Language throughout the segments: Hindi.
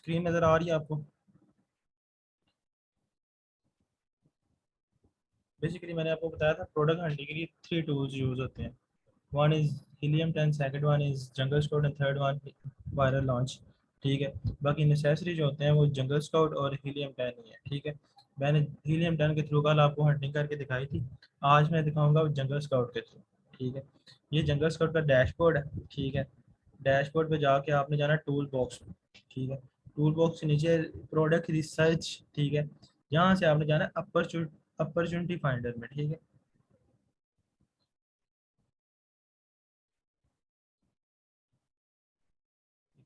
स्क्रीन नज़र आ रही है आपको? बेसिकली मैंने आपको बताया था प्रोडक्ट हंटिंग के लिए 3 टूल्स यूज़ होते हैं। One is helium 10, second one is jungle scout and third one viral launch. ठीक है, बाकी नेसेसरी जो होते हैं वो जंगल स्काउट और हीलियम 10 ही है। ठीक है, मैंने हीलियम 10 के थ्रू कल आपको हंटिंग करके दिखाई थी, आज मैं दिखाऊंगा जंगल स्काउट के थ्रू। ठीक है, ये जंगल स्काउट का डैशबोर्ड है। ठीक है, डैशबोर्ड पे जाके आपने जाना टूल बॉक्स में। ठीक है, टूल बॉक्स के नीचे प्रोडक्ट रिसर्च। ठीक है, यहाँ से आपने जाना अपॉर्चुनिटी फाइंडर में। ठीक है,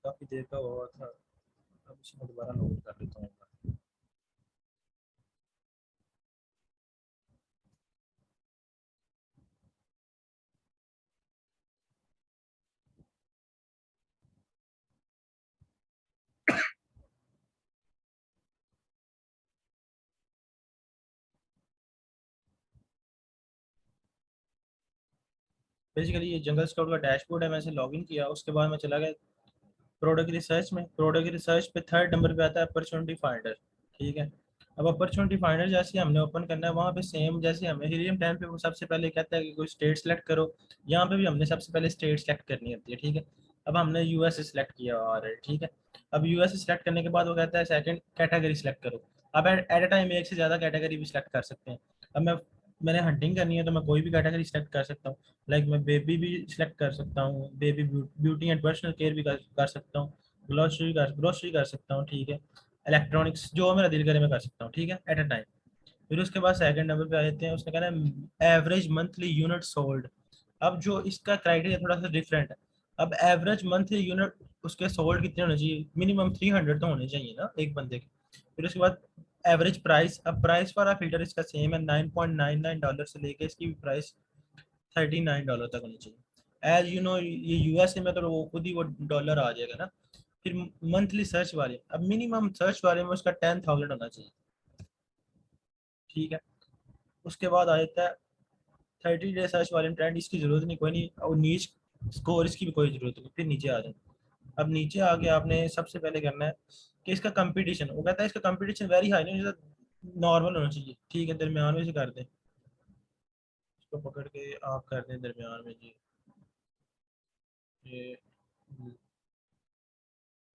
काफ़ी देर का हुआ था, अब इसमें दोबारा लॉगिन कर लेता हूँ एक बार। बेसिकली ये जंगल स्काउट का डैशबोर्ड है, मैं इसे लॉगिन किया, उसके बाद मैं चला गया प्रोडक्ट रिसर्च में। प्रोडक्ट रिसर्च पे थर्ड नंबर पे आता है अपॉर्चुनिटी फाइंडर। ठीक है, अब अपॉर्चुनिटी फाइंडर जैसे हमने ओपन करना है, वहाँ पे सेम जैसे हमें हीलियम 10 पे वो सबसे पहले कहता है कि कोई स्टेट सेलेक्ट करो, यहाँ पे भी हमने सबसे पहले स्टेट सेलेक्ट करनी होती है। ठीक है, अब हमने यूएस सेलेक्ट किया और ठीक है, अब यूएस सेलेक्ट करने के बाद वो कहता है सेकंड कैटेगरी सेलेक्ट करो। अब एट ए टाइम एक से ज़्यादा कैटेगरी भी सेलेक्ट कर सकते हैं। अब मैंने हंटिंग करनी है तो मैं कोई भी कैटेगरी सेलेक्ट कर सकता हूँ। लाइक मैं बेबी भी सिलेक्ट कर सकता हूँ, baby beauty and personal care भी कर सकता हूँ, ग्रोसरी कर सकता हूँ। ठीक है, इलेक्ट्रॉनिक्स जो मेरा दिल करे मैं कर सकता हूँ। ठीक है, एट अ टाइम। फिर उसके बाद सेकंड नंबर पे आ जाते हैं, उसने कहना है एवरेज मंथली यूनिट सोल्ड। अब जो इसका क्राइटेरिया थोड़ा सा डिफरेंट है। अब एवरेज मंथली यूनिट उसके सोल्ड कितने होने चाहिए, मिनिमम 300 तो होने चाहिए ना एक बंदे के। फिर उसके बाद एवरेज प्राइस, अब प्राइस वाला फिल्टर इसका सेम है, $9.99 से लेके इसकी प्राइस $39 तक होनी चाहिए। एज यू नो ये यूएसए में तो वो खुद ही वो डॉलर आ जाएगा ना। फिर मंथली सर्च वाले, अब मिनिमम सर्च वाले में उसका 10,000 होना चाहिए। ठीक है, उसके बाद आ जाता है 30 डे सर्च वाले में ट्रेंड, इसकी जरूरत नहीं, कोई नहीं, और नीच स्कोर इसकी भी कोई जरूरत नहीं। फिर नीचे आ जाए, अब नीचे आके आपने सबसे पहले करना है कि इसका कंपटीशन, वो कहता है इसका कंपटीशन वेरी हाई नहीं, नॉर्मल होना चाहिए। ठीक है, दरमियान में से कर दें, इसको पकड़ के आप कर दें दरमियान में जी। ये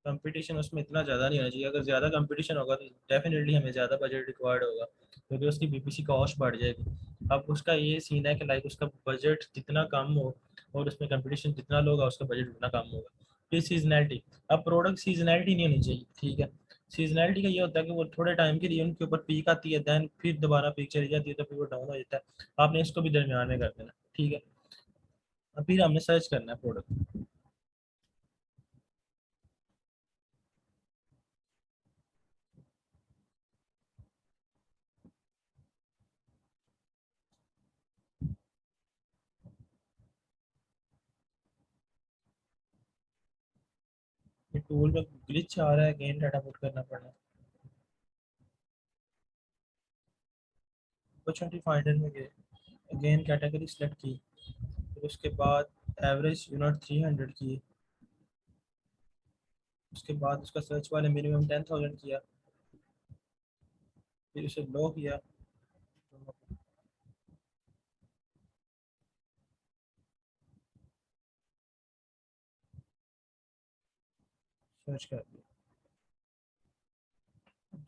कंपटीशन उसमें इतना ज़्यादा नहीं होना चाहिए, अगर ज़्यादा कंपटीशन होगा तो डेफिनेटली हमें ज़्यादा बजट रिक्वायर्ड होगा, क्योंकि उसकी बीपीसी कॉस्ट बढ़ जाएगी। अब उसका ये सीन है कि लाइक उसका बजट जितना कम हो और उसमें कंपटीशन जितना लोग होगा उसका बजट उतना कम होगा। फिर सीजनैलिटी, अब प्रोडक्ट सीजनैलिटी नहीं होनी चाहिए। ठीक है, सीजनैलिटी का ये होता है कि वो थोड़े टाइम के लिए उनके ऊपर पीक आती है, देन फिर दोबारा पीक चली जाती है, तो फिर वो डाउन हो जाता है। आपने इसको भी दरमियान में कर देना। ठीक है, अब फिर हमने सर्च करना है प्रोडक्ट। टूल में ग्लिच आ रहा है, अगेन डाटा पुट करना पड़ रहा है। अपॉर्चुनिटी फाइंडर में गए, अगेन कैटेगरी सेलेक्ट की, फिर उसके बाद एवरेज यूनिट 300 की, उसके बाद उसका सर्च वाले मिनिमम 10,000 किया, फिर उसे लो किया, सर्च कर दिया।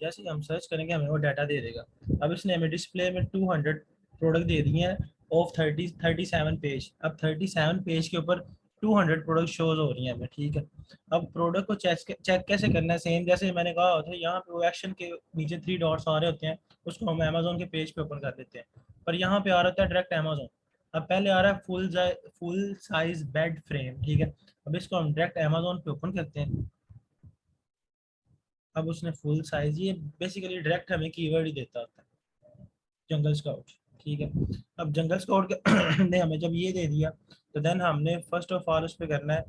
जैसे ही हम सर्च करेंगे हमें वो डाटा दे देगा। अब इसने हमें डिस्प्ले में 200 प्रोडक्ट दे दिए हैं ऑफ 37 पेज। अब 37 पेज के ऊपर 200 प्रोडक्ट शोज हो रही हैं हमें। ठीक है, अब प्रोडक्ट को चेक चेक कैसे करना है, सेम जैसे मैंने कहा होता है, यहाँ पे वो एक्शन के नीचे 3 डॉट्स आ रहे होते हैं, उसको हम अमेजोन के पेज पे ओपन कर लेते हैं, पर यहाँ पे आ रहा है डायरेक्ट अमेजोन। अब पहले आ रहा है फुल साइज बेड फ्रेम। ठीक है, अब इसको हम डायरेक्ट अमेजोन पे ओपन करते हैं। अब उसने फुल साइज, ये बेसिकली डायरेक्ट हमें कीवर्ड ही देता होता है, जंगल स्काउट। ठीक है, अब जंगल स्काउट ने हमें जब ये दे दिया, तो देन हमने फर्स्ट ऑफ ऑल उस पर करना है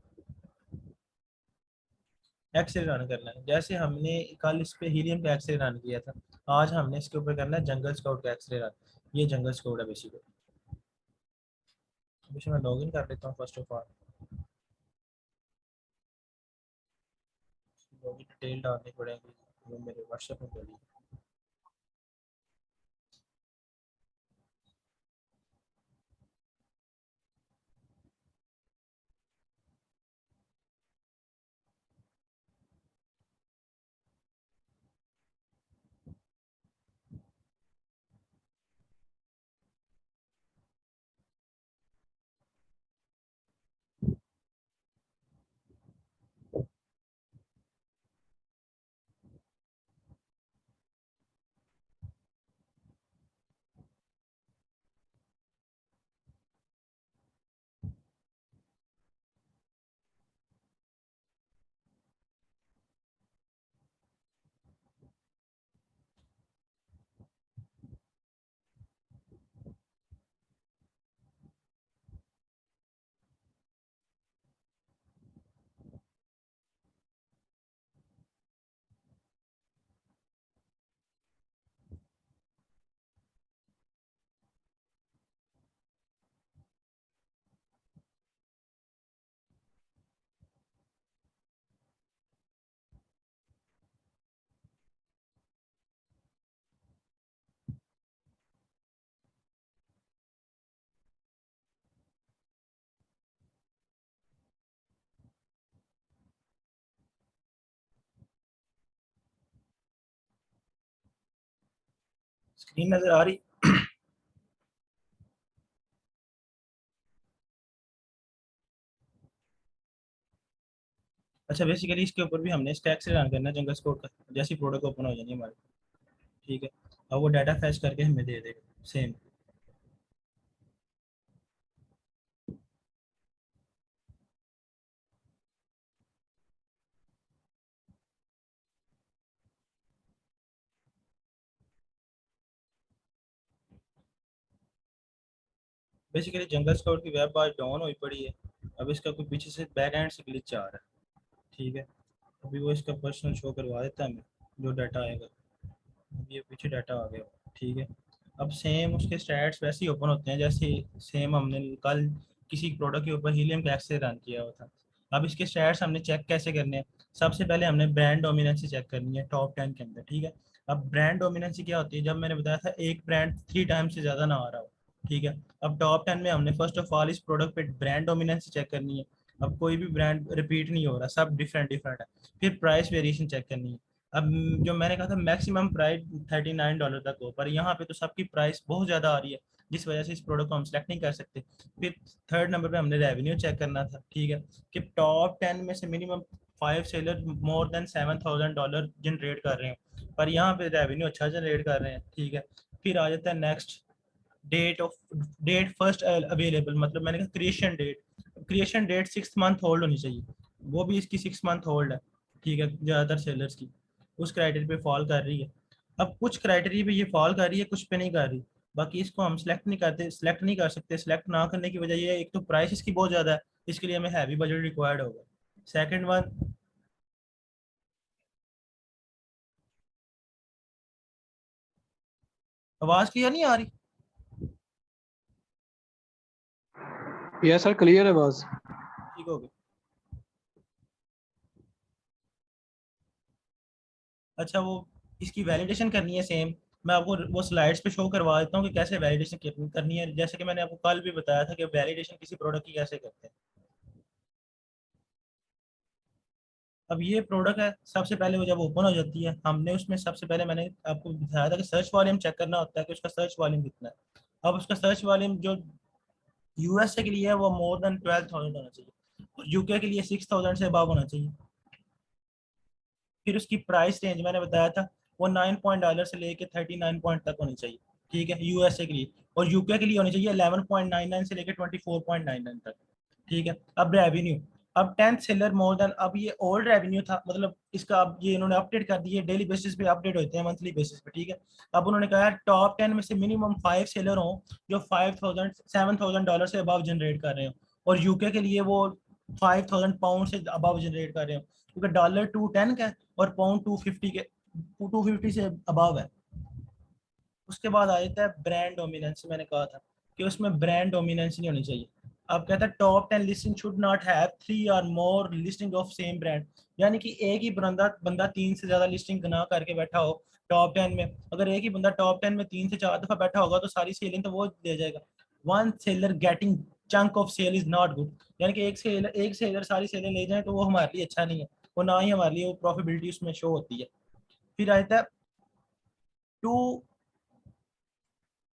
एक्सरे रन करना है। जैसे हमने कल इस पे हीलियम का एक्सरे रन किया था, आज हमने इसके ऊपर करना है जंगल स्काउट का एक्सरे रन। ये जंगल स्काउट है बेसिकली। इसे मैं लॉगिन कर लेता हूँ फर्स्ट ऑफ ऑल। वो भी डिटेल डालनी पड़ेगी, वो मेरे व्हाट्सएप में पड़ी। स्क्रीन नजर आ रही? अच्छा, बेसिकली इसके ऊपर भी हमने स्टैक से रन करना है जंगल स्कोर का, जैसी प्रोडक्ट ओपन हो जाएगी हमारी। ठीक है, अब वो डाटा फैच करके हमें दे देगा सेम। बेसिकली जंगल स्कोर की वेब आज डाउन हुई पड़ी है। अब इसका कोई पीछे से बैक एंड से ग्लिच आ रहा है। ठीक है, अभी वो इसका पर्सनल शो करवा देता है हमें, जो डाटा आएगा। अब ये पीछे डाटा आ गया। ठीक है, अब सेम उसके स्टैट्स वैसे ही ओपन होते हैं जैसे सेम हमने कल किसी प्रोडक्ट के ऊपर हीलियम गैस से रन किया हुआ था। अब इसके स्टैट्स हमने चेक कैसे करने हैं? सबसे पहले हमने ब्रांड डोमिनेंसी चेक करनी है टॉप 10 के अंदर। ठीक है, अब ब्रांड डोमिनेंसी क्या होती है? जब मैंने बताया था एक ब्रांड 3 टाइम से ज़्यादा ना आ रहा हो। ठीक है, अब टॉप 10 में हमने फर्स्ट ऑफ ऑल इस प्रोडक्ट पे ब्रांड डोमिनेंसी चेक करनी है। अब कोई भी ब्रांड रिपीट नहीं हो रहा, सब डिफरेंट डिफरेंट है। फिर प्राइस वेरिएशन चेक करनी है। अब जो मैंने कहा था मैक्सिमम प्राइस $39 तक हो, पर यहाँ पे तो सबकी प्राइस बहुत ज़्यादा आ रही है, जिस वजह से इस प्रोडक्ट को हम सेलेक्ट नहीं कर सकते। फिर थर्ड नंबर पे हमने रेवेन्यू चेक करना था। ठीक है, कि टॉप 10 में से minimum 5 seller more than $7,000 generate कर रहे हैं, पर यहाँ पे रेवेन्यू अच्छा जनरेट कर रहे हैं। ठीक है, फिर आ जाता है नेक्स्ट, डेट फर्स्ट अवेलेबल, मतलब मैंने कहा क्रिएशन डेट 6 मंथ होल्ड होनी चाहिए। वो भी इसकी 6 मंथ होल्ड है। ठीक है, ज़्यादातर सेलर्स की उस क्राइटेरिया पे फॉल कर रही है। अब कुछ क्राइटेरिया पे ये फॉल कर रही है, कुछ पे नहीं कर रही। बाकी इसको हम सेलेक्ट नहीं कर सकते। सेलेक्ट ना करने की वजह ये है, एक तो प्राइस इसकी बहुत ज़्यादा है, इसके लिए हमें हैवी बजट रिक्वायर्ड होगा। सेकंड वन, आवाज़ क्लियर नहीं आ रही? यस सर, क्लियर है बस। ठीक हो गया। अच्छा, वो इसकी वैलिडेशन करनी है सेम। मैं आपको वो स्लाइड्स पे शो करवा देता हूँ कि कैसे वैलिडेशन करनी है, जैसे कि मैंने आपको कल भी बताया था कि वैलिडेशन किसी प्रोडक्ट की कैसे करते हैं। अब ये प्रोडक्ट है, सबसे पहले वो जब ओपन हो जाती है, हमने उसमें सबसे पहले मैंने आपको बताया था कि सर्च वॉल्यूम चेक करना होता है कि उसका सर्च वॉल्यूम कितना है। अब उसका सर्च वॉल्यूम जो यूएसए के लिए है वो मोर देन 12,000 होना चाहिए, और यूके के लिए 6,000 से अबव होना चाहिए। फिर उसकी प्राइस रेंज मैंने बताया था, वो $9 से लेके 39 तक होनी चाहिए। ठीक है, यूएसए के लिए। और यूके के लिए होनी चाहिए 11.99 से लेके 24.99 तक। ठीक है, अब रेवेन्यू, अब 10th सेलर मोर देन, अब ये ओल्ड रेवेन्यू था, मतलब इसका अब ये इन्होंने अपडेट कर दिए, डेली बेसिस पे अपडेट होते हैं, मंथली बेसिस पे। ठीक है, अब उन्होंने कहा टॉप 10 में से मिनिमम 5 सेलर हो जो 7,000 से अबव जनरेट कर रहे हो, और यूके के लिए वो £5,000 से अबव जनरेट कर रहे हो, क्योंकि डॉलर 210 का और पाउंड 250 के, 250 से अबव है। उसके बाद आ जाता है ब्रांड डोमिनेंस। मैंने कहा था कि उसमें ब्रांड डोमिनेंस नहीं होनी चाहिए। अब कहता है top 10 listing should not have 3 और मोर लिस्टिंग ऑफ सेम ब्रांड। यानी कि एक ही बंदा बंदा 3 से ज्यादा लिस्टिंग ना करके बैठा हो टॉप 10 में, अगर एक ही बंदा टॉप 10 में 3 से 4 दफा बैठा होगा तो सारी सेलिंग तो वो ले जाएगा। One seller getting chunk of sale is not good, यानी कि एक सेलर सारी सेलें ले जाए तो वो हमारे लिए अच्छा नहीं है, वो ना ही हमारे लिए वो प्रॉफिटेबिलिटी उसमें शो होती है। फिर आता है टू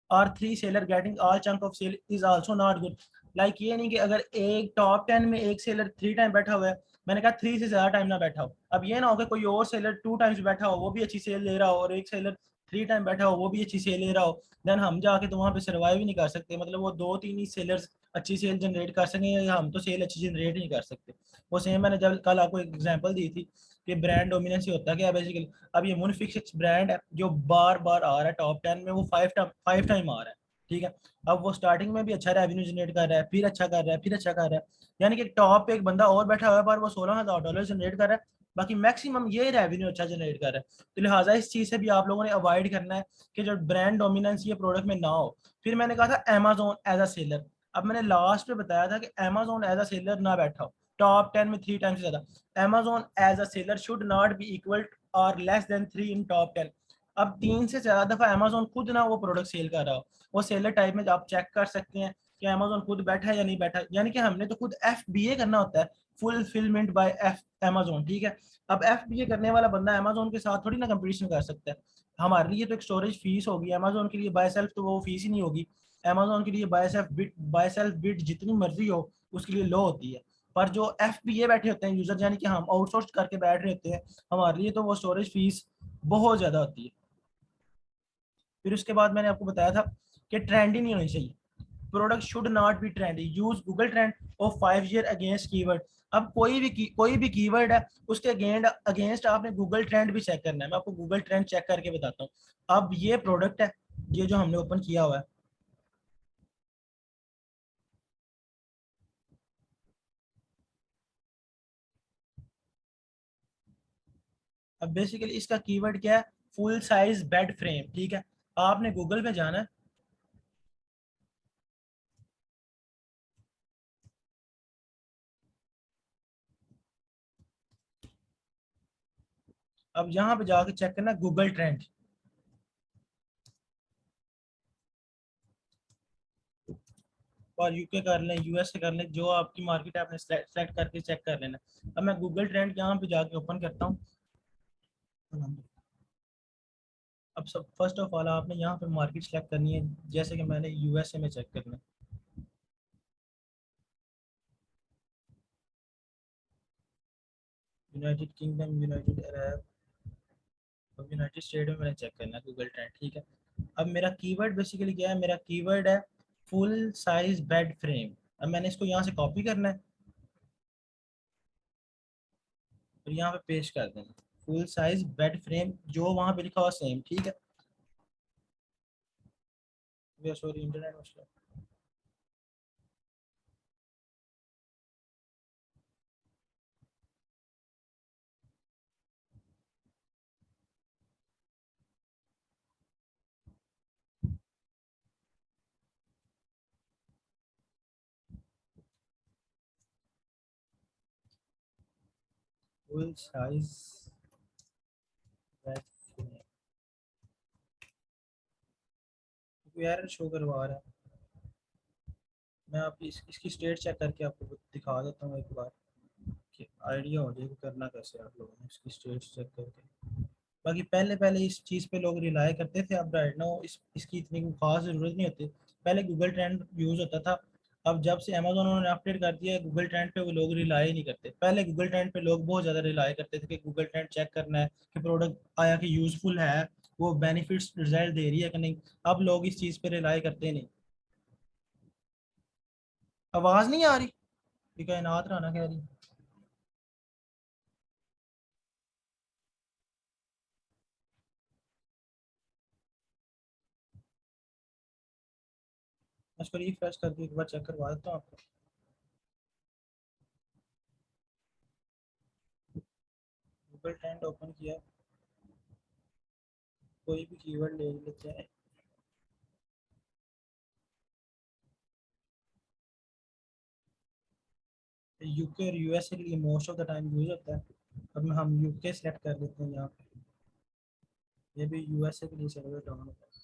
और three seller getting all chunk of sale is also not good. Like ये नहीं कि अगर एक टॉप 10 में एक सेलर 3 टाइम बैठा हुआ है, मैंने कहा 3 से ज्यादा टाइम ना बैठा हो, अब ये ना हो कि कोई और सेलर 2 टाइम्स बैठा हो वो भी अच्छी सेल ले रहा हो और एक सेलर 3 टाइम बैठा हो वो भी अच्छी सेल ले रहा हो, देन हम जाके तो वहां पे सर्वाइव ही नहीं कर सकते। मतलब वो 2-3 ही सेलर्स अच्छी सेल जनरेट कर सकेंगे या हम तो सेल अच्छी जनरेट नहीं कर सकते। वो सेम मैंने जब कल आपको एक एग्जांपल दी थी कि ब्रांड डोमिनेंस ही होता है क्या बेसिकली। अब ये मुनफिक्स ब्रांड है जो बार बार आ रहा है टॉप 10 में, वो 5 टाइम आ रहा है, ठीक है। अब वो स्टार्टिंग में भी अच्छा रेवेन्यू जनरेट कर रहा है, फिर अच्छा कर रहा है, फिर अच्छा कर रहा है, यानी कि टॉप पे एक बंदा और बैठा हुआ है पर वो $16,000 जनरेट कर रहा है, बाकी मैक्सिमम ये रेवेन्यू अच्छा जनरेट कर रहा है। तो लिहाजा इस चीज से भी आप लोगों ने अवॉइड करना है कि जो ब्रांड डोमिनेंस ये प्रोडक्ट में ना हो। फिर मैंने कहा था अमेजोन एज अ सेलर, अब मैंने लास्ट में बताया था कि अमेजोन एज अ सेलर ना बैठा हो टॉप 10 में 3 टाइम से ज्यादा। Amazon as a seller should not be equal और लेस देन 3 इन टॉप 10। अब 3 से ज्यादा दफा अमेजोन खुद ना वो प्रोडक्ट सेल कर रहा हो, वो सेलर टाइप में आप चेक कर सकते हैं कि अमेजोन खुद बैठा है या नहीं बैठा, यानी कि हमने तो खुद FBA करना होता है, फुलफिलमेंट बाय अमेजोन, ठीक है। अब FBA करने वाला बंदा अमेजोन के साथ थोड़ी ना कंपटीशन कर सकता है। हमारे लिए तो एक स्टोरेज फीस होगी, अमेजोन के लिए बाय सेल्फ तो वो फीस ही नहीं होगी। अमेजोन के लिए बाय सेल्फ बिट जितनी मर्जी हो उसके लिए लो होती है, पर जो FBA बैठे होते हैं यूजर, यानी कि हम आउटसोर्स करके बैठ रहे होते हैं, हमारे लिए तो वो स्टोरेज फीस बहुत ज्यादा होती है। फिर उसके बाद मैंने आपको बताया था कि ट्रेंडी नहीं होनी चाहिए, product should not B trendy, use Google trend of 5 year against keyword. अब कोई भी कीवर्ड है उसके अगेंस्ट आपने गूगल ट्रेंड भी चेक करना है। मैं आपको गूगल ट्रेंड चेक करके बताता हूँ। अब ये प्रोडक्ट है, ये जो हमने ओपन किया हुआ है, अब बेसिकली इसका कीवर्ड क्या है, फुल साइज बेड फ्रेम, ठीक है। आपने गूगल पे जाना है, अब यहाँ पे जाके चेक करना गूगल ट्रेंड, और यूके कर लें, US कर लें, जो आपकी मार्केट है आपने सेलेक्ट करके चेक कर लेना। अब मैं गूगल ट्रेंड यहाँ पे जाके ओपन करता हूँ। अब सब फर्स्ट ऑफ ऑल आपने यहाँ पे मार्केट सेलेक्ट करनी है, जैसे कि मैंने USA में चेक करना है। यूनाइटेड किंगडम, यूनाइटेड अरब, अब यूनाइटेड स्टेट में मैंने चेक करना है गूगल ट्रेंड, ठीक है। अब मेरा कीवर्ड बेसिकली क्या है, मेरा कीवर्ड है फुल साइज बेड फ्रेम। अब मैंने इसको यहाँ से कॉपी करना है और यहाँ पे पेस्ट कर देना, फुल साइज बेड फ्रेम जो वहाँ पे लिखा हुआ सेम, ठीक है। सॉरी इंटरनेट मसला। Full size bed frame error show करवा रहा है। मैं आप इसकी स्टेट चेक करके आपको दिखा देता हूँ एक बार, कि आइडिया हो जाएगा करना कैसे आप लोगों ने इसकी स्टेट चेक करके। बाकी पहले पहले इस चीज़ पे लोग रिलाई करते थे, अब राइट नाउ इसकी इतनी खास ज़रूरत नहीं होती। पहले गूगल ट्रेंड यूज़ होता था, अब जब से अमेजोन उन्होंने अपडेट कर दिया है गूगल ट्रेंड पे वो लोग रिलाई नहीं करते। पहले गूगल ट्रेंड पे लोग बहुत ज़्यादा रिलाई करते थे कि गूगल ट्रेंड चेक करना है कि प्रोडक्ट आया कि यूज़फुल है, वो बेनिफिट्स रिजल्ट दे रही है कि नहीं। अब लोग इस चीज़ पे रिलाई करते नहीं। आवाज़ नहीं आ रही, ये कायनात राना कह रही। मैं इसको रिफ्रेश करके एक बार चेक करवा देता हूँ आपको। गूगल ट्रेंड ओपन किया, कोई भी कीवर्ड ले लेते हैं। यूके और USA के लिए most of the time use होता है। अब हम यूके सेलेक्ट कर लेते हैं यहाँ पे, ये भी यूएसए के लिए सर्वर डाउन होता है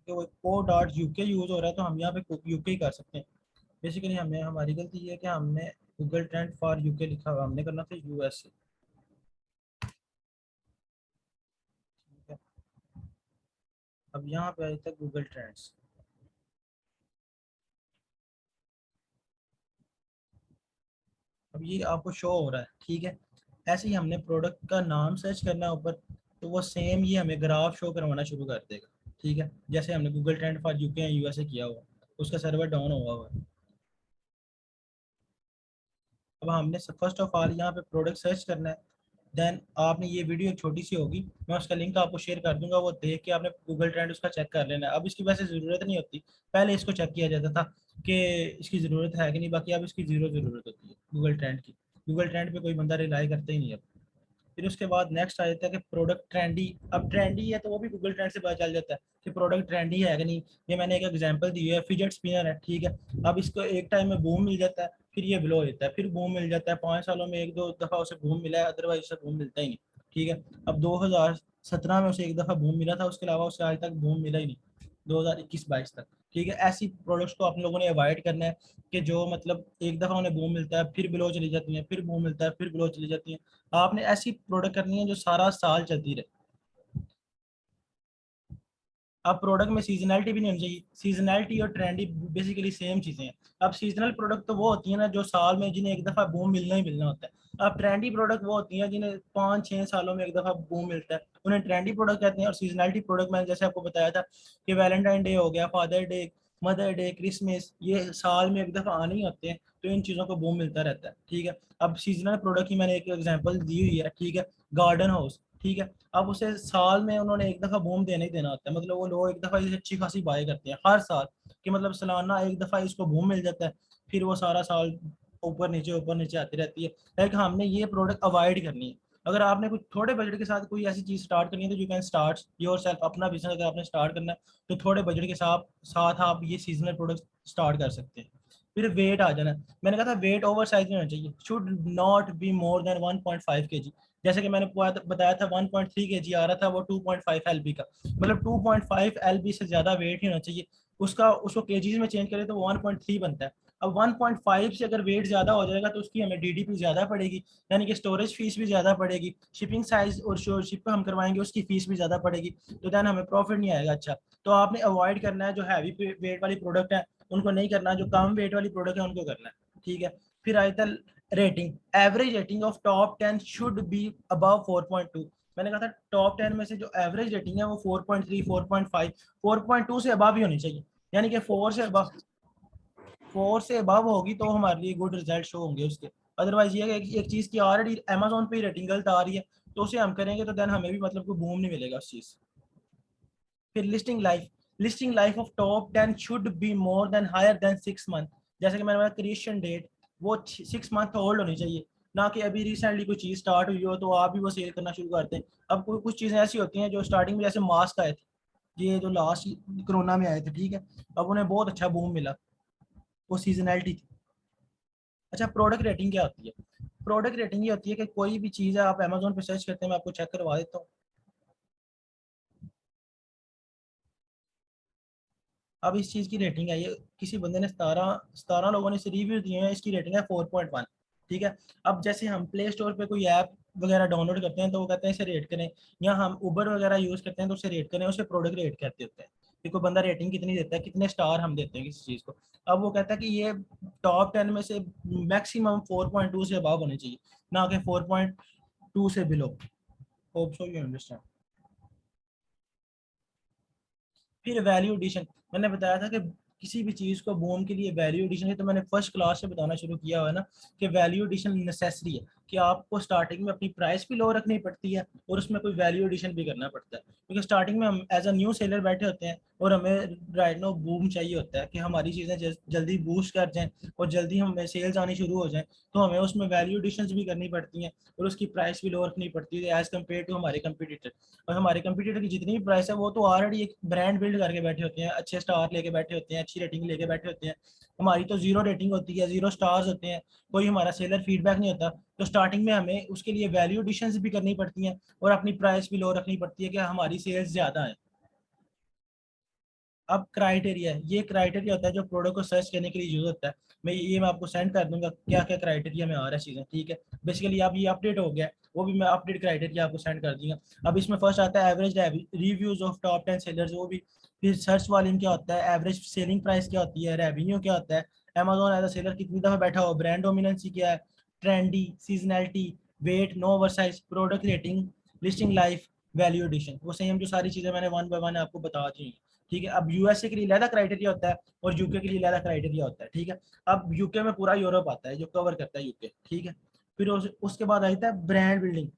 क्योंकि वो को डॉट यूके यूज़ हो रहा है, तो हम यहाँ पे यूके ही कर सकते हैं। बेसिकली हमें, हमारी गलती ये है कि हमने गूगल ट्रेंड फॉर यूके लिखा हुआ, हमने करना था यूएसए। ठीक है, अब यहाँ पे आए थे गूगल ट्रेंड्स। अब ये आपको शो हो रहा है, ठीक है। ऐसे ही हमने प्रोडक्ट का नाम सर्च करना है ऊपर, तो वो सेम ये हमें ग्राफ शो करवाना शुरू कर देगा। ठीक है, जैसे हमने गूगल ट्रेंड फॉर यूके या यूएसए किया हुआ, उसका सर्वर डाउन हुआ है। अब हमने फर्स्ट ऑफ ऑल यहाँ पे प्रोडक्ट सर्च करना है। देन आपने, ये वीडियो एक छोटी सी होगी, मैं उसका लिंक आपको शेयर कर दूंगा, वो देख के आपने गूगल ट्रेंड उसका चेक कर लेना है। अब इसकी वैसे ज़रूरत नहीं होती, पहले इसको चेक किया जाता था कि इसकी ज़रूरत है कि नहीं, बाकी अब इसकी ज़ीरो ज़रूरत होती है गूगल ट्रेंड की। गूगल ट्रेंड पे कोई बंदा रिलाई करता ही नहीं अब। फिर उसके बाद नेक्स्ट आ जाता है कि प्रोडक्ट ट्रेंडी। अब ट्रेंडी है तो वो भी गूगल ट्रेंड से पता चल जाता है कि प्रोडक्ट ट्रेंडी है कि नहीं। ये मैंने एक एग्जांपल दी है, फिजेट स्पिनर है, ठीक है। अब इसको एक टाइम में बूम मिल जाता है, फिर ये ब्लो हो जाता है, फिर बूम मिल जाता है, 5 सालों में एक दो दफ़ा उसे बूम मिला है, अदरवाइज उसे बूम मिलता ही नहीं। ठीक है, अब 2017 में उसे एक दफ़ा बूम मिला था, उसके अलावा उसे आज तक बूम मिला ही नहीं, 2021-22 तक। ठीक है, ऐसी प्रोडक्ट्स को आप लोगों ने अवॉइड करना है कि जो मतलब एक दफ़ा उन्हें बूम मिलता है, फिर बिलो चली जाती हैं, फिर बूम मिलता है, फिर बिलो चली जाती हैं। आपने ऐसी प्रोडक्ट करनी है जो सारा साल चलती रहे। अब प्रोडक्ट में सीजनलिटी भी नहीं होनी चाहिए। सीजनलिटी और ट्रेंडी बेसिकली सेम चीजें हैं। अब सीजनल प्रोडक्ट तो वो होती है ना जो साल में, जिन्हें एक दफा बूम मिलना ही मिलना होता है। अब ट्रेंडी प्रोडक्ट वो होती हैं जिन्हें 5-6 सालों में एक दफा बूम मिलता है, उन्हें ट्रेंडी प्रोडक्ट कहते हैं। और सीजनलिटी प्रोडक्ट मैंने जैसे आपको बताया था कि वैलेंटाइन डे हो गया, father day, mother day, Christmas, ये साल में एक दफा आने ही होते हैं, तो इन चीज़ों को बूम मिलता रहता है। ठीक है, अब सीजनल प्रोडक्ट की मैंने एक एग्जांपल दी हुई है, ठीक है, गार्डन हाउस। ठीक है, अब उसे साल में उन्होंने एक दफा बूम देना ही देना होता है, मतलब वो लोग एक दफा इसे अच्छी खासी बाय करते हैं हर साल, कि मतलब सालाना एक दफा इसको बूम मिल जाता है, फिर वो सारा साल ऊपर नीचे आती रहती है। लाइक हमने ये प्रोडक्ट अवॉइड करनी है। अगर आपने कुछ थोड़े बजट के साथ कोई ऐसी चीज स्टार्ट करनी है, तो यू कैन स्टार्ट योरसेल्फ अपना बिजनेस। अगर आपने स्टार्ट करना है तो थोड़े बजट के साथ साथ आप ये सीजनल प्रोडक्ट स्टार्ट कर सकते हैं। फिर वेट आ जाना, मैंने कहा था वेट ओवर साइज नहीं होना चाहिए, should not B more then 1.5 kg। जैसे कि मैंने बताया था 1.3 kg आ रहा था, वो 2.5 LB का, मतलब 2.5 LB से ज्यादा वेट ही होना चाहिए। उसका उसको केजीज में चेंज करें तो वो 1.3 बनता है। अब 1.5 से अगर वेट ज्यादा हो जाएगा तो उसकी हमें डीडीपी ज्यादा पड़ेगी, यानी कि स्टोरेज फीस भी ज्यादा पड़ेगी, शिपिंग साइज और जो शिप हम करवाएंगे उसकी फीस भी ज्यादा पड़ेगी, तो देन हमें प्रॉफिट नहीं आएगा अच्छा। तो आपने अवॉइड करना है जो हैवी वेट वाली प्रोडक्ट है उनको नहीं करना, जो कम वेट वाली प्रोडक्ट है उनको करना है। ठीक है, फिर आया था rating. Average rating of top 10 should be above 4.2। मैंने कहा था टॉप 10 में से जो एवरेज रेटिंग है वो 4.3, 4.5, 4.2 से अबव ही होनी चाहिए, यानी कि 4 से अबव होगी तो हमारे लिए गुड रिजल्ट शो होंगे उसके। अदरवाइज ये है कि एक चीज़ की ऑलरेडी अमेजोन पे रेटिंग गलत आ रही है, तो उसे हम करेंगे तो देन हमें भी मतलब कोई बूम नहीं मिलेगा उस चीज़। फिर listing life of top 10 should be more than higher than 6 month. जैसे कि मैंने क्रिएशन डेट वो 6 मंथ ओल्ड होनी चाहिए, ना कि अभी रिसेंटली कोई चीज़ स्टार्ट हुई हो तो आप भी वो सेल करना शुरू करते हैं। अब कोई कुछ चीज़ें ऐसी होती हैं जो स्टार्टिंग में, जैसे मास्क आए थे, ये जो लास्ट कोरोना में आए थे, ठीक है, अब उन्हें बहुत अच्छा बूम मिला, वो सीजनैलिटी थी। अच्छा, प्रोडक्ट रेटिंग क्या होती है? प्रोडक्ट रेटिंग ये होती है कि कोई भी चीज़ है, आप अमेजोन पे सर्च करते हैं, मैं आपको चेक करवा देता हूँ। अब इस चीज़ की रेटिंग है, ये किसी बंदे ने 17 लोगों ने इसे रिव्यू दिए हैं, इसकी रेटिंग है 4.1। ठीक है, अब जैसे हम प्ले स्टोर पे कोई ऐप वगैरह डाउनलोड करते हैं तो वो कहते हैं इसे रेट करें, या हम उबर वगैरह यूज़ करते हैं तो उसे रेट करें, उसे प्रोडक्ट रेट कहते होते हैं कि कोई बंदा रेटिंग कितनी देता है, कितने स्टार हम देते हैं किसी चीज़ को। अब वो कहता है कि ये टॉप 10 में से मैक्सिमम 4.2 से अबव होने चाहिए, ना कि 4.2 से below. Hope so you understand. फिर वैल्यू एडिशन, मैंने बताया था कि किसी भी चीज़ को बूम के लिए वैल्यू एडिशन है, तो मैंने फर्स्ट क्लास से बताना शुरू किया हुआ है ना कि वैल्यू एडिशन नेसेसरी है, कि आपको स्टार्टिंग में अपनी प्राइस भी लो रखनी पड़ती है और उसमें कोई वैल्यू एडिशन भी करना पड़ता है, क्योंकि स्टार्टिंग में हम एज अ न्यू सेलर बैठे होते हैं और हमें राइट नो बूम चाहिए होता है कि हमारी चीज़ें जल्दी बूस्ट कर जाएँ और जल्दी हमें सेल्स आनी शुरू हो जाए, तो हमें उसमें वैल्यू एडिशन भी करनी पड़ती हैं और उसकी प्राइस भी लो रखनी पड़ती है एज कम्पेयर टू हमारे कंपटीटर। और हमारे कंप्यूटर की जितनी भी प्राइस है वो तो ऑलरेडी एक ब्रांड बिल्ड करके बैठे होते हैं, अच्छे स्टार लेके बैठे होते हैं, अच्छी रेटिंग लेके बैठे होते हैं। हमारी तो जीरो रेटिंग होती है, जीरो स्टार्स होते हैं, कोई हमारा सेलर फीडबैक नहीं होता, तो स्टार्टिंग में हमें उसके लिए वैल्यू एडिशंस भी करनी पड़ती हैं और अपनी प्राइस भी लो रखनी पड़ती है कि हमारी सेल्स ज़्यादा है। अब क्राइटेरिया, ये क्राइटेरिया होता है जो प्रोडक्ट को सर्च करने के लिए यूज होता है। मैं आपको सेंड कर दूंगा क्या क्या क्राइटेरिया में आ रहा है चीज़ें, ठीक है। बेसिकली अब ये अपडेट हो गया, वो भी मैं अपडेट क्राइटेरिया आपको सेंड कर दूंगा। अब इसमें फर्स्ट आता है average reviews of top 10 sellers, वो भी। फिर सर्च वॉल्यूम क्या होता है, एवरेज सेलिंग प्राइस क्या होती है, रेवेन्यू क्या होता है, अमेजोन एज अ सेलर कितनी दफ़ा बैठा हो, ब्रांड डोमिनेंसी क्या है, trendy, seasonality, weight, no oversize, product rating, listing life, value addition. वो सेम जो सारी चीज़ें मैंने वन बाय वन आपको बता दी हैं, ठीक है। अब यूएसए के लिए अलग क्राइटेरिया होता है और यूके के लिए अलग क्राइटेरिया होता है, ठीक है। अब यूके में पूरा यूरोप आता है जो कवर करता है यूके, ठीक है। फिर उसके बाद आता है ब्रांड बिल्डिंग।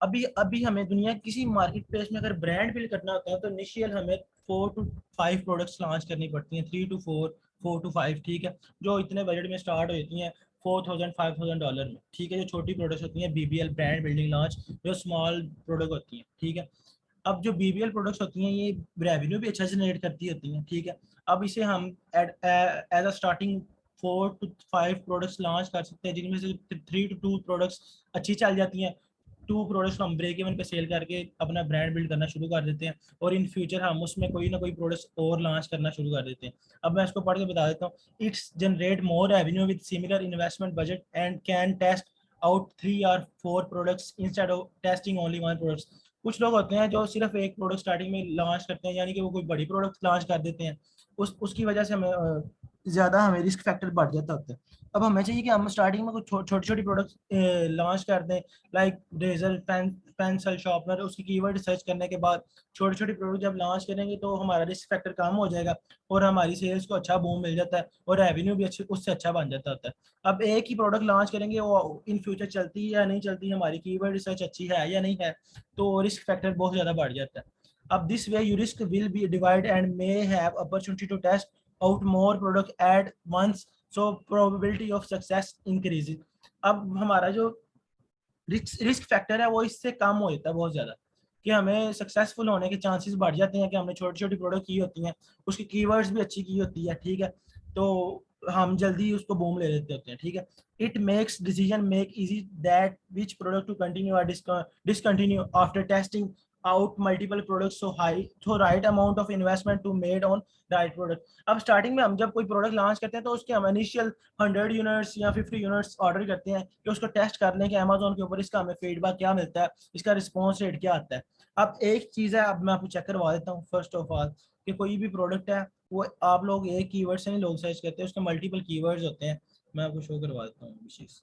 अभी अभी हमें दुनिया किसी मार्केट प्लेस में अगर ब्रांड बिल्ड करना होता है तो इनिशियल हमें 4 to 5 प्रोडक्ट्स लॉन्च करनी पड़ती हैं, 3 to 4, 4 to 5, ठीक है। जो इतने बजट में स्टार्ट हो जाती हैं $4,000 5,000 में, ठीक है। जो छोटी प्रोडक्ट्स होती हैं बीबीएल ब्रांड बिल्डिंग लॉन्च, जो स्मॉल प्रोडक्ट होती हैं, ठीक है। अब जो बीबीएल प्रोडक्ट्स होती हैं ये रेवेन्यू भी अच्छा जनरेट करती होती हैं, ठीक है। अब इसे हम as a starting 4 to 5 products launch कर सकते हैं, जिनमें से 3 to 2 प्रोडक्ट्स अच्छी चल जाती हैं। 2 प्रोडक्ट्स हम ब्रेक इवन पे सेल करके अपना ब्रांड बिल्ड करना शुरू कर देते हैं और इन फ्यूचर हम उसमें कोई ना कोई प्रोडक्ट्स और लॉन्च करना शुरू कर देते हैं। अब मैं इसको पढ़ के बता देता हूँ। It's generate more revenue with similar investment budget and can test out 3 or 4 products instead of testing only 1 products. कुछ लोग होते हैं जो सिर्फ एक प्रोडक्ट स्टार्टिंग में लॉन्च करते हैं, यानी कि वो कोई बड़ी प्रोडक्ट लॉन्च कर देते हैं। उसकी वजह से हमें ज़्यादा हमें रिस्क फैक्टर बढ़ जाता होता है। अब हमें चाहिए कि हम स्टार्टिंग में कुछ छोटी छोटी प्रोडक्ट्स लॉन्च कर दें, लाइक रेजर, पेंसिल, शार्पनर। उसकी कीवर्ड सर्च करने के बाद छोटी छोटी प्रोडक्ट जब लॉन्च करेंगे तो हमारा रिस्क फैक्टर कम हो जाएगा और हमारी सेल्स को अच्छा बूम मिल जाता है और रेवेन्यू भी अच्छे उससे अच्छा बन जाता होता है। अब एक ही प्रोडक्ट लॉन्च करेंगे, वो इन फ्यूचर चलती है या नहीं चलती, हमारी कीवर्ड रिसर्च अच्छी है या नहीं है, तो रिस्क फैक्टर बहुत ज़्यादा बढ़ जाता है। अब this way you risk will be divide and may have opportunity to test out more product at once, so probability of success increases. अब हमारा जो रिस्क फैक्टर है वो इससे कम हो जाता है बहुत ज़्यादा, कि हमें सक्सेसफुल होने के चांसेस बढ़ जाते हैं कि हमने छोटी छोटी प्रोडक्ट की होती हैं, उसकी कीवर्ड्स भी अच्छी की होती है, ठीक है। तो हम जल्दी उसको बूम ले लेते होते हैं, ठीक है। It makes decision make easy that which product to continue और discontinue after testing out multiple products, so high so right amount of investment to made on right product. अब स्टार्टिंग में हम जब कोई प्रोडक्ट लॉन्च करते हैं तो उसके हम इनिशियल 100 यूनिट्स या 50 यूनिट्स ऑर्डर करते हैं कि उसको टेस्ट करने के अमेजोन के ऊपर इसका हमें फीडबैक क्या मिलता है, इसका रिस्पॉन्स रेट क्या आता है। अब एक चीज़ है, अब मैं आपको चेक करवा देता हूँ फर्स्ट ऑफ ऑल, कि कोई भी प्रोडक्ट है वो आप लोग एक कीवर्ड से नहीं लोग सर्च करते हैं, उसके मल्टीपल कीवर्ड्स होते हैं। मैं आपको शो करवा देता हूँ चीज़।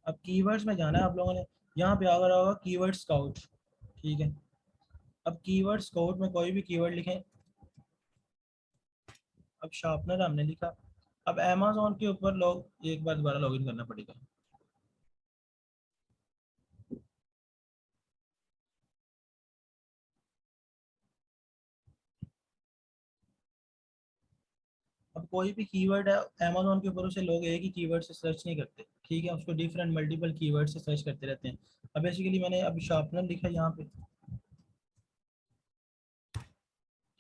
अब कीवर्ड्स में जाना है आप लोगों ने, यहाँ पे अगर होगा कीवर्ड स्काउट, ठीक है। अब कीवर्ड स्काउट में कोई भी कीवर्ड लिखें। अब शार्पनर हमने लिखा। अब अमेजोन के ऊपर लोग एक बार दोबारा लॉगिन करना पड़ेगा। अब कोई भी कीवर्ड है अमेजोन के ऊपर, उसे लोग एक ही कीवर्ड से सर्च नहीं करते, ठीक है। उसको डिफरेंट मल्टीपल कीवर्ड से सर्च करते रहते हैं। अब बेसिकली मैंने अब शार्पनर लिखा यहाँ पे,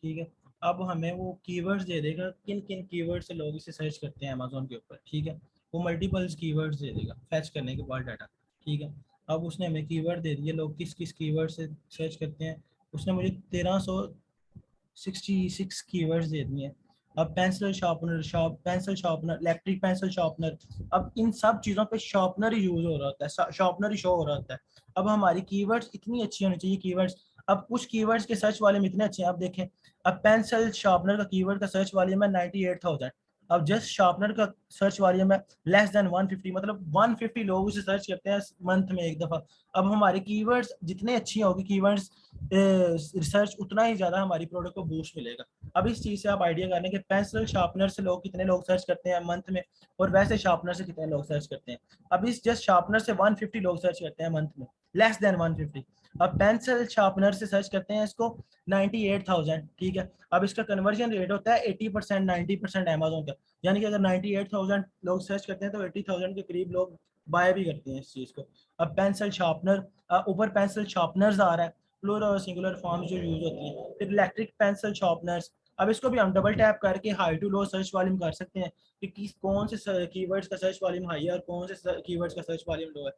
ठीक है। अब हमें वो कीवर्ड्स दे देगा किन किन कीवर्ड से लोग इसे सर्च करते हैं अमेजोन के ऊपर, ठीक है। वो मल्टीपल्स कीवर्ड्स दे देगा फैच करने के बाद डाटा, ठीक है। अब उसने हमें कीवर्ड दे दिए लोग किस किस कीवर्ड से सर्च करते हैं। उसने मुझे 1366 कीवर्ड्स दे दिए हैं। अब pencil sharpener, pencil sharpener, electric pencil sharpener. अब इन सब चीज़ों पे शार्पनर ही यूज हो रहा होता है, शार्पनर ही शो हो रहा होता है। अब हमारी कीवर्ड्स इतनी अच्छी होनी चाहिए कीवर्ड्स। अब कुछ कीवर्ड्स के सर्च वाले में इतने अच्छे हैं, आप देखें। अब पेंसिल शार्पनर का कीवर्ड का सर्च वाले में 98,000। अब जस्ट शार्पनर का सर्च वाले में लेस देन 150, मतलब 150 लोग उसे सर्च करते हैं मंथ में एक दफ़ा। अब हमारे कीवर्ड्स जितने अच्छी होगी कीवर्ड्स रिसर्च, उतना ही ज़्यादा हमारी प्रोडक्ट को बूस्ट मिलेगा। अब इस चीज़ से आप आइडिया करें कि पेंसिल शार्पनर से लोग कितने लोग सर्च करते हैं मंथ में, और वैसे शार्पनर से कितने लोग सर्च करते हैं। अब इस जस्ट शार्पनर से 150 लोग सर्च करते हैं मंथ में, लेस देन 150। अब पेंसिल शार्पनर से सर्च करते हैं इसको 98,000, ठीक है। अब इसका कन्वर्जन रेट होता है 80%, 90% अमेजोन का, यानी कि अगर 98,000 लोग सर्च करते हैं तो 80,000 के करीब लोग बाय भी करते हैं इस चीज़ को। अब पेंसिल शार्पनर, ऊपर पेंसिल शार्पनर्स आ रहा है, प्लूरल और सिंगुलर फॉर्म्स जो यूज होती हैं। फिर इलेक्ट्रिक पेंसिल शार्पनर्स, अब इसको भी हम डबल टैप करके high to low search volume कर सकते हैं कि कौन से कीवर्ड्स का सर्च वॉल्यूम हाई है और कौन से कीवर्ड्स का सर्च वॉल्यूम लो है।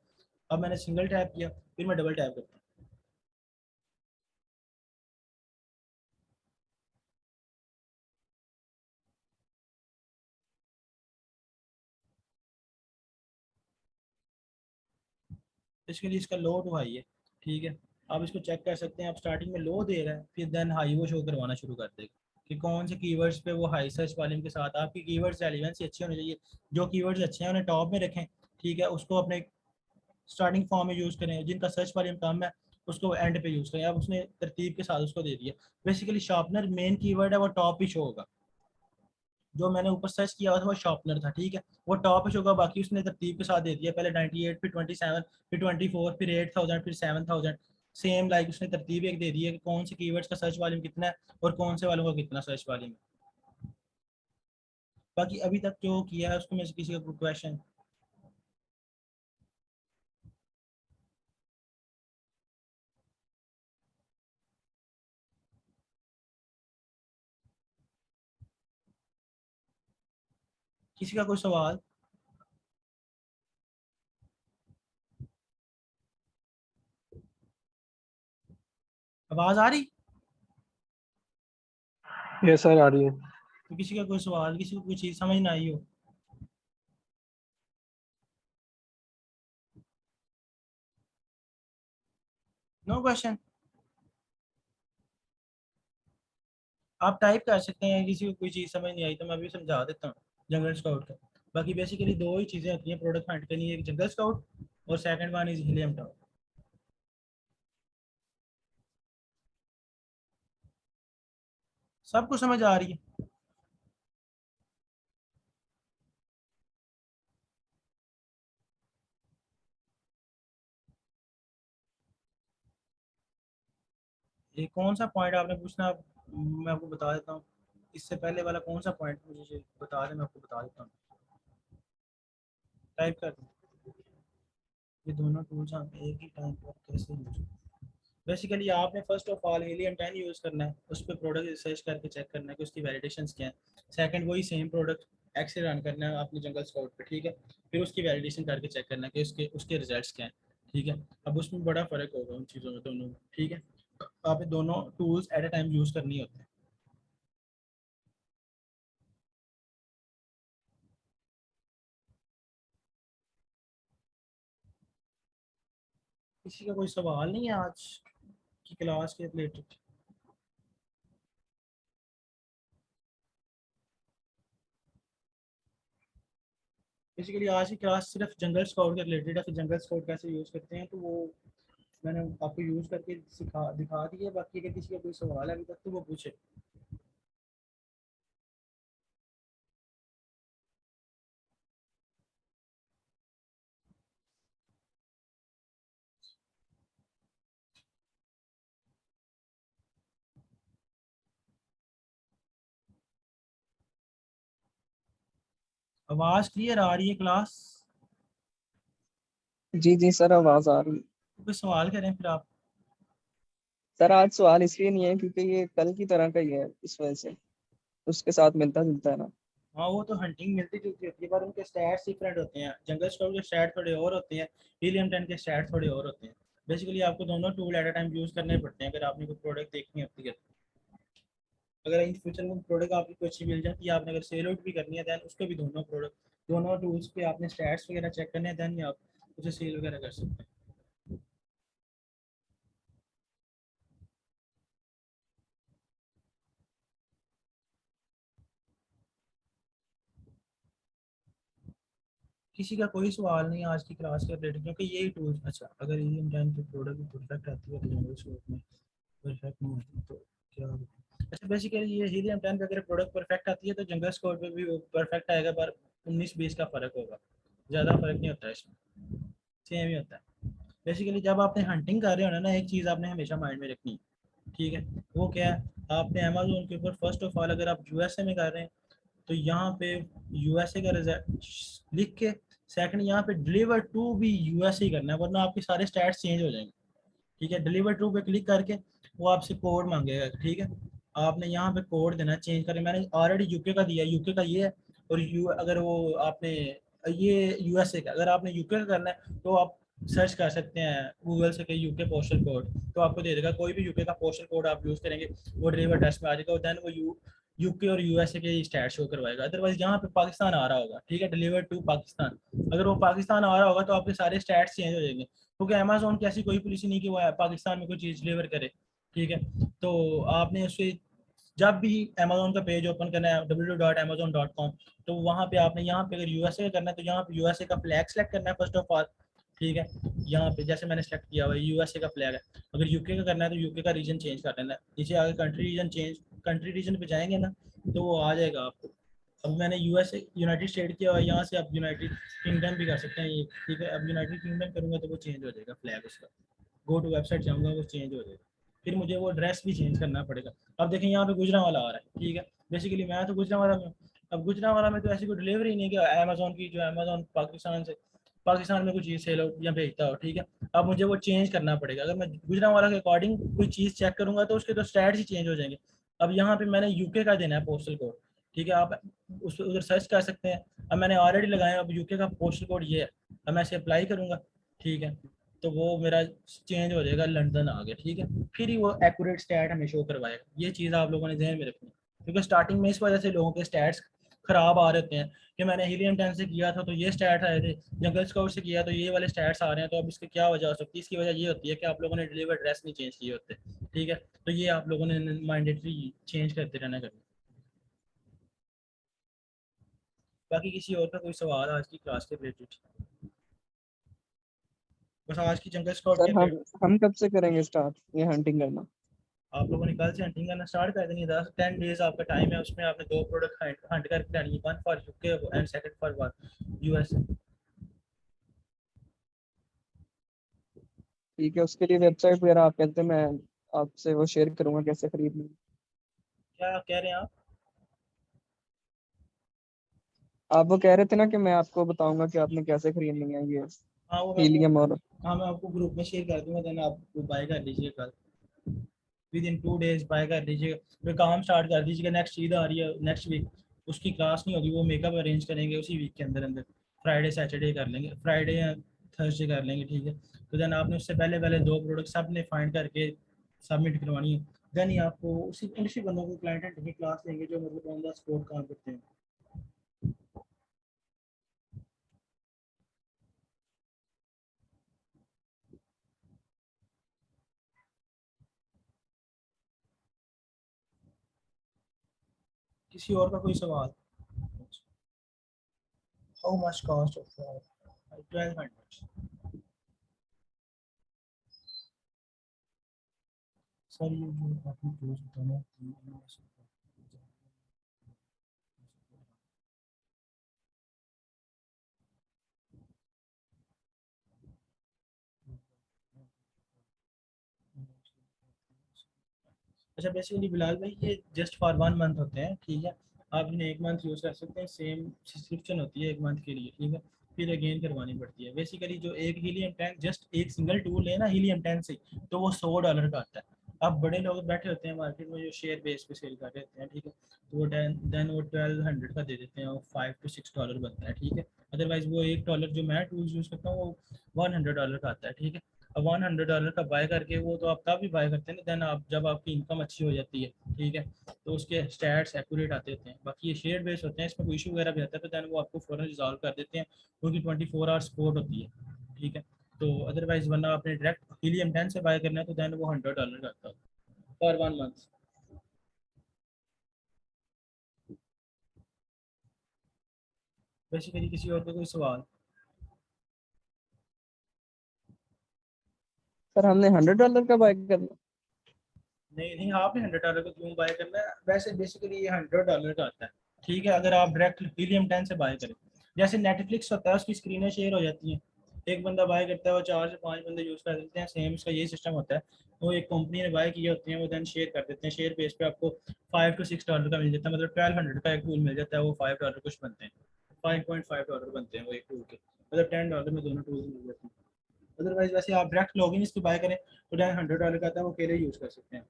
अब मैंने सिंगल टैप किया, फिर मैं डबल टैप करता हूँ। इसके लिए इसका लो टू हाई है, ठीक है। आप इसको चेक कर सकते हैं, आप स्टार्टिंग में लो दे रहा है, फिर देन हाई वो शो करवाना शुरू कर देगा कि कौन से कीवर्ड्स पे वो हाई सर्च वॉल्यूम के साथ। आपकी कीवर्ड्स रेलेवेंसी अच्छी होनी चाहिए, जो कीवर्ड्स अच्छे हैं उन्हें टॉप में रखें, ठीक है। उसको अपने स्टार्टिंग फॉर्म में यूज़ करें, जिनका सर्च वॉल्यूम कम है उसको एंड पे यूज़ करें। अब उसने तरतीब के साथ उसको दे दिया। बेसिकली शार्पनर मेन कीवर्ड है, वो टॉप ही शो होगा। जो मैंने ऊपर सर्च किया हुआ था वो शॉर्पनर था, ठीक है, वो टॉप पे होगा। बाकी उसने तरतीब के साथ दे दिया, पहले 98, फिर 27, फिर 24, फिर 8000, फिर 7000। सेम लाइक उसने तरतीब एक दे दी है कि कौन से कीवर्ड्स का सर्च वॉल्यूम कितना है और कौन से वालों का कितना सर्च वॉल्यूम है। बाकी अभी तक जो किया है उसको में से किसी का क्वेश्चन? किसी का कोई सवाल? आवाज आ रही? ये सर आ रही है। तो किसी का कोई सवाल, किसी को कोई चीज़ समझ ना आई हो? No question? आप टाइप कर सकते हैं, किसी को कोई चीज़ समझ नहीं आई तो मैं भी समझा देता हूँ जंगल स्काउट का। बाकी बेसिकली दो ही चीज़ें होती हैं प्रोडक्ट फाइंड करनी, एक जंगल स्काउट और second one is helium tower. सबको समझ आ रही है? ये कौन सा पॉइंट आपने पूछना? मैं आपको बता देता हूँ। इससे पहले वाला कौन सा पॉइंट मुझे बता दें, मैं आपको बता देता हूँ। टाइप कर दें। ये दोनों टूल्स हम एक ही टाइम पर कैसे यूज? बेसिकली आपने first of all helium 10 use करना है, उस पर प्रोडक्ट रिसर्च करके चेक करना है कि उसकी वैलिडेशंस क्या है। सेकंड वही सेम प्रोडक्ट एक्स से रन करना है आपने जंगल स्काउट पे, ठीक है। फिर उसकी वैलिडेशन करके चेक करना है कि उसके उसके रिजल्ट्स क्या हैं, ठीक है। अब उसमें बड़ा फ़र्क होगा उन चीज़ों में, दोनों में, ठीक है। आपने दोनों tools at a time use करनी होते हैं। किसी का कोई सवाल नहीं है आज की क्लास के रिलेटेड? बेसिकली आज की क्लास सिर्फ जंगल स्काउट के रिलेटेड है, फिर जंगल स्काउट कैसे यूज़ करते हैं तो वो मैंने आपको यूज़ करके सिखा दिखा दिया। बाकी अगर किसी का कोई सवाल है अभी तक तो वो पूछे। आवाज़ क्लियर आ रही है क्लास? जी जी सर, आवाज आ रही है। कोई सवाल करें फिर आप। सर आज सवाल इसलिए नहीं है क्योंकि ये कल की तरह का ही है, इस वजह से उसके साथ मिलता जुलता है ना। हाँ वो तो हंटिंग मिलती जुलती होती है, पर उनके स्टैट्स डिफरेंट होते हैं। जंगल स्टॉक के स्टैट थोड़े और होते हैं, हीलियम 10 के स्टैट थोड़े और होते हैं। बेसिकली आपको दोनों tool at a time use करने पड़ते हैं अगर आपने कोई प्रोडक्ट देखनी होती है। अगर इन फ्यूचर में प्रोडक्ट आपकी कोई अच्छी मिल जाती है, आपने अगर सेल आउट भी करनी है दैन उसको भी दोनों प्रोडक्ट, दोनों टूल्स पे आपने स्टैट्स वगैरह चेक करने हैं, दैन आप उसे सेल वगैरह कर सकते हैं। किसी का कोई सवाल नहीं आज की क्लास के रिलेटेड, क्योंकि यही टूल्स। अच्छा, अगर हीलियम 10 की प्रोडक्ट परफेक्ट आती है तो जंगल स्टॉक में परफेक्ट नहीं आती तो क्या होगा? अच्छा, बेसिकली ये हीलियम 10 पे अगर प्रोडक्ट परफेक्ट आती है तो जंगल स्कोर पे भी वो परफेक्ट आएगा, पर 19-20 का फ़र्क होगा, ज़्यादा फर्क नहीं होता है इसमें, सेम ही होता है। बेसिकली जब आपने हंटिंग कर रहे हो ना, एक चीज़ आपने हमेशा माइंड में रखनी है, ठीक है। वो क्या है? आपने अमेजोन के ऊपर फर्स्ट ऑफ ऑल अगर आप यूएसए में कर रहे हैं तो यहाँ पे यूएसए का रिजल्ट लिख के, सेकंड यहाँ पे डिलीवर टू भी यूएसए ही करना है, वरना आपके सारे स्टैट्स चेंज हो जाएंगे, ठीक है। डिलीवर टू पे क्लिक करके वो आपसे कोड मांगेगा, ठीक है। आपने यहाँ पे कोड देना चेंज करें। मैंने ऑलरेडी यूके का दिया, यूके का ये है। और अगर वो आपने ये यूएसए का, अगर आपने यूके का करना है तो आप सर्च कर सकते हैं गूगल से कि यूके पोस्टल कोड, तो आपको दे देगा। कोई भी यूके का पोस्टल कोड आप यूज़ करेंगे वो डिलीवर एड्रेस में आ जाएगा, और देन वो यूके और यूएसए के स्टैट शो करवाएगा। अदरवाइज यहाँ पे पाकिस्तान आ रहा होगा, ठीक है, डिलीवर टू पाकिस्तान। अगर वो पाकिस्तान आ रहा होगा तो आपके सारे स्टैट्स चेंज हो जाएंगे, क्योंकि अमेजोन की ऐसी कोई पॉलिसी नहीं कि वो पाकिस्तान में कोई चीज़ डिलीवर करे, ठीक है। तो आपने उससे जब भी अमेजोन का पेज ओपन करना है www.amazon.com, तो वहाँ पे आपने यहाँ पे अगर यूएसए का करना है तो यहाँ पे यूएसए का फ्लैग सेलेक्ट करना है फर्स्ट ऑफ ऑल, ठीक है। यहाँ पे जैसे मैंने सेलेक्ट किया हुआ है यूएसए का फ्लैग है। अगर यूके का करना है तो यूके का रीजन चेंज कर लेना है। नीचे आगे कंट्री रीजन पे जाएंगे ना तो वो आ जाएगा आपको। अब मैंने यूएसए यूनाइटेड स्टेट किया हुआ है, यहाँ से आप यूनाइटेड किंगडम भी कर सकते हैं ये, ठीक है। अब यूनाइटेड किंगडम करूँगा तो वो चेंज हो जाएगा फ्लैग उसका। गो टू वेबसाइट जाऊँगा वो चेंज हो जाएगा, फिर मुझे वो एड्रेस भी चेंज करना पड़ेगा। अब देखें यहाँ पे गुजरांवाला आ रहा है, ठीक है। बेसिकली मैं तो गुजरांवाला में हूँ। अब गुजरांवाला में तो ऐसी कोई डिलीवरी नहीं है कि अमेजोन की, जो अमेजोन पाकिस्तान में कोई चीज़ सेल हो या भेजता हो, ठीक है। अब मुझे वो चेंज करना पड़ेगा। अगर मैं गुजरांवाला के अकॉर्डिंग कोई चीज़ चेक करूँगा तो उसके तो स्टैट्स ही चेंज हो जाएंगे। अब यहाँ पे मैंने यूके का देना है पोस्टल कोड, ठीक है। आप उस उधर सर्च कर सकते हैं। अब मैंने ऑलरेडी लगाया, अब यूके का पोस्टल कोड ये है। अब मैं इसे अप्लाई करूँगा, ठीक है, तो वो मेरा चेंज हो जाएगा, लंदन आ गया, ठीक है। फिर ही वो एक्यूरेट स्टैट हमें शो करवाएगा। ये चीज़ आप लोगों ने ध्यान में रखनी है, क्योंकि स्टार्टिंग में इस वजह से लोगों के स्टैट्स खराब आ रहे हैं कि मैंने हीलियम 10 से किया था तो ये स्टैट आए थे, जंगल स्काउट से किया तो ये वाले स्टैट्स आ रहे हैं। तो अब इसकी क्या वजह हो सकती है? इसकी वजह ये होती है कि आप लोगों ने डिलीवर एड्रेस नहीं चेंज किए होते, ठीक है। तो ये आप लोगों ने मैंडेटरी चेंज करते रहना करना। बाकी किसी और का कोई सवाल आज की क्लास के रिलेटेड? बस आज की जंगल स्काउट के सर रिलेटेड हम कब से करेंगे स्टार्ट ये हंटिंग करना? आप लोगों ने कल से हंटिंग करना स्टार्ट कर देनी है। 10 डेज आपका टाइम है, उसमें आपने 2 प्रोडक्ट हंट करके लानी है, one for UK and second for USA. ठीक है, उसके लिए वेबसाइट वगैरह आप कहते हैं, मैं आपसे वो शेयर करूंगा कैसे खरीदनी। क्या कह रहे हैं आप वो कह रहे थे ना कि मैं आपको बताऊंगा कि आपने कैसे खरीदनी है ये हाँ वो मैं आपको, हीलियम और। हाँ मैं आपको ग्रुप में शेयर कर दूंगा, देन आप बाय कर लीजिए कल। विद इन 2 डेज बाय कर लीजिएगा, फिर काम स्टार्ट कर दीजिएगा। नेक्स्ट ईद आ रही है नेक्स्ट वीक, उसकी क्लास नहीं होगी, वो मेकअप अरेंज करेंगे उसी वीक के अंदर अंदर। फ्राइडे सैटरडे कर लेंगे, फ्राइडे या थर्सडे कर लेंगे, ठीक है। तो देन आपने उससे पहले पहले 2 प्रोडक्ट सब ने फाइंड करके सबमिट करवानी है। देन ही आपको उसी बंदों को क्लाइंट की क्लास देंगे जो मतलब ऑन द स्पॉट काम करते हैं। किसी और का कोई सवाल? How much cost of 1200? Sir ये जो आपने कोर्स बताना अच्छा, बेसिकली बिलाल भाई ये जस्ट फॉर 1 मंथ होते हैं, ठीक है। आप इन्हें 1 मंथ यूज़ कर सकते हैं, सेम सब्सक्रिप्शन होती है 1 मंथ के लिए, ठीक है। फिर अगेन करवानी पड़ती है। बेसिकली जो एक हीलियम टैंक जस्ट एक सिंगल टूल है ना हीलियम टैंक से, तो वो $100 का आता है। अब बड़े लोग बैठे होते हैं मार्केट में जो शेयर बेस पे सेल कर रहे होते हैं, ठीक है, तो वो देन वो 1200 का दे देते हैं, वो $5 to $6 बनता है, ठीक है। अदरवाइज वो $1 जो मैं टूल्स यूज़ करता हूँ वो $100 का आता है, ठीक है। अब $100 का बाय करके वो तो आप तब भी बाय करते हैं ना देन आप जब आपकी इनकम अच्छी हो जाती है, ठीक है, तो उसके स्टैट्स एक्यूरेट आते होते हैं। बाकी ये शेयर बेस होते हैं, इसमें कोई इशू वगैरह भी आता है तो देन वो आपको फ़ौरन रिजॉल्व कर देते हैं, क्योंकि 24 आवर सपोर्ट होती है, ठीक है। तो अदरवाइज वरना आपने डायरेक्ट हीलियम 10 से बाय करना है तो देन वो $100 का आता है पर 1 मंथ। बेसिकली किसी और का कोई सवाल? सर हमने $100 का बाय करना? नहीं नहीं, आपने $100 का क्यों बाय करना है? वैसे बेसिकली ये $100 का आता है, ठीक है, अगर आप डायरेक्ट हीलियम 10 से बाय करें। जैसे नेटफ्लिक्स होता है उसकी स्क्रीनें शेयर हो जाती हैं, एक बंदा बाय करता है वो 4 से 5 बंदे यूज़ कर देते हैं, सेम उसका यही सिस्टम होता है। वो एक कंपनी ने बाय किए होते हैं, वो देन शेयर कर देते हैं, शेयर बेस पे आपको $5 to $6 का मिल जाता है, मतलब 1200 का एक टूल मिल जाता है, वो $5 कुछ बनते हैं, $5.5 बनते हैं वो एक टूल के, मतलब $10 में दोनों टूल मिल जाते हैं। अदरवाइज वैसे आप डायरेक्ट लॉगिन इसकी बाय करें तो $100 का आता है, वो अकेले यूज़ कर सकते हैं।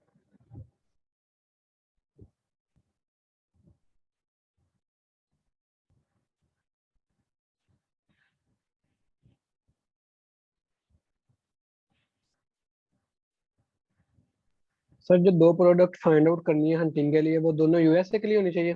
सर जो दो प्रोडक्ट फाइंड आउट करनी है हंटिंग के लिए वो दोनों यूएसए के लिए होनी चाहिए?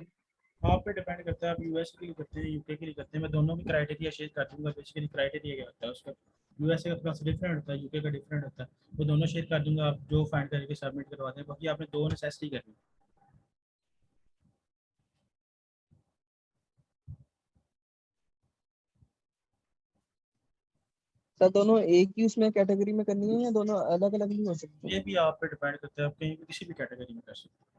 आप पे डिपेंड करता है, आप यूएस के लिए करते हैं यूके के लिए करते हैं, मैं दोनों की क्राइटेरिया शेयर कर दूंगा। बेसिकली क्राइटेरिया क्या होता है उसका, यूएसए का थोड़ा सा डिफरेंट होता है, यूके का डिफरेंट होता है, वो दोनों शेयर कर दूंगा, आप जो फाइंड करके सबमिट करवा दें। बाकी आपने दो नेसेसिटी करनी। सर दोनों एक ही उसमें कैटेगरी में करनी है या दोनों अलग अलग भी हो सकते ये हैं? भी आप पे डिपेंड करता है, आप कहीं भी किसी भी कैटेगरी में कर सकते हैं।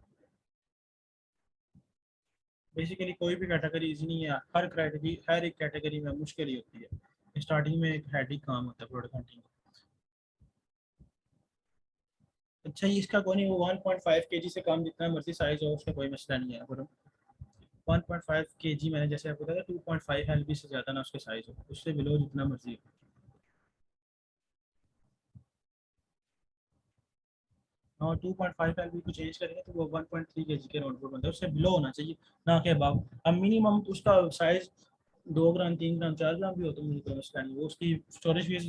बेसिकली कोई भी कैटेगरी इजी नहीं है, हर एक कैटेगरी में मुश्किल ही होती है। स्टार्टिंग में एक हेडिक काम होता है प्रोडक्ट हंटिंग। अच्छा ये इसका कोई नहीं, वो 1.5 केजी से कम जितना मर्जी साइज हो उसका कोई मसला नहीं है। अगर 1.5 केजी मैंने जैसे आपको बताया 2.5 एलबी से ज़्यादा ना उसके साइज हो, उससे बिलो जितना मर्जी हो। और 2.5 एलबी को चेंज करेंगे तो वो 1.3 केजी के राउंड बनता है, उससे बिलो होना चाहिए ना कि अबव। अब मिनिमम उसका साइज 2 ग्राम 3 ग्राम 4 ग्राम भी हो तो मुझे कोई मसला नहीं, वो उसकी स्टोरेज फीस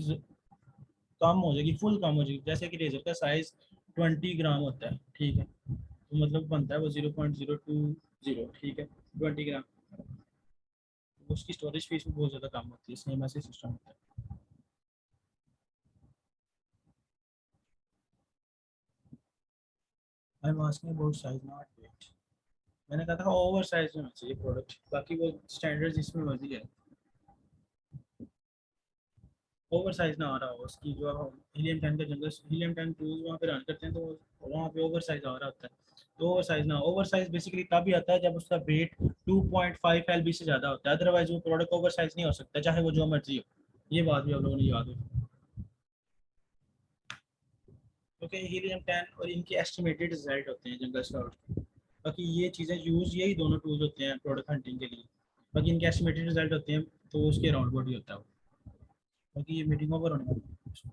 कम हो जाएगी, फुल कम हो जाएगी। जैसे कि रेजर का साइज 20 ग्राम होता है, ठीक है, तो मतलब बनता है वो 0.020, ठीक है, 20 ग्राम, उसकी स्टोरेज फीस भी बहुत ज़्यादा कम होती है। सेम ऐसे सिस्टम होता है। I am asking about size not weight. मैंने कहा था ओवर साइज होना चाहिए प्रोडक्ट, बाकी वो स्टैंडर्ड जिसमें मर्जी है। ओवर साइज ना आ रहा हो उसकी, जो हीलियम 10 का जंगल हीलियम 10 टूल्स वहाँ पे रन करते हैं तो वहाँ पे ओवर साइज आ रहा होता है। तो ओवर साइज ना, ओवर साइज बेसिकली तभी आता है जब उसका वेट 2.5 एलबी से ज़्यादा होता है, अदरवाइज वो प्रोडक्ट ओवर साइज नहीं हो सकता, चाहे वो जो मर्जी हो। ये बात भी आप लोगों ने याद हो, क्योंकि हीलियम 10 और इनके एस्टिमेटेड रिजल्ट होते हैं जंगल स्काउट के। बाकी ये चीज़ें यूज़ यही दोनों टूल्स होते हैं प्रोडक्ट हंटिंग के लिए, बाकी इनके एस्टिमेटेड रिजल्ट होते हैं तो उसके अराउंड बॉडी होता है वो। बाकी ये मीटिंग ओवर होने वाली है।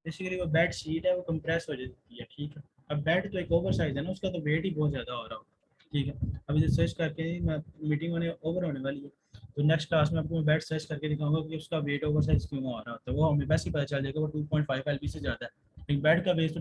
बेसिकली वो बेड शीट है वो कंप्रेस हो जाती है, ठीक है। अब बेड तो एक ओवर साइज है ना, उसका तो वेट ही बहुत ज़्यादा हो रहा होगा, ठीक है। अभी सर्च करके मैं मीटिंग होने ओवर होने वाली है, तो नेक्स्ट क्लास में आपको मैं बेड सर्च करके दिखाऊंगा कि उसका वेट ओवर साइज क्यों आ रहा होता है। वो हमें वैसे ही पता चल जाएगा वो 2.5 एलबी से ज़्यादा है, लेकिन बेड का वेट तो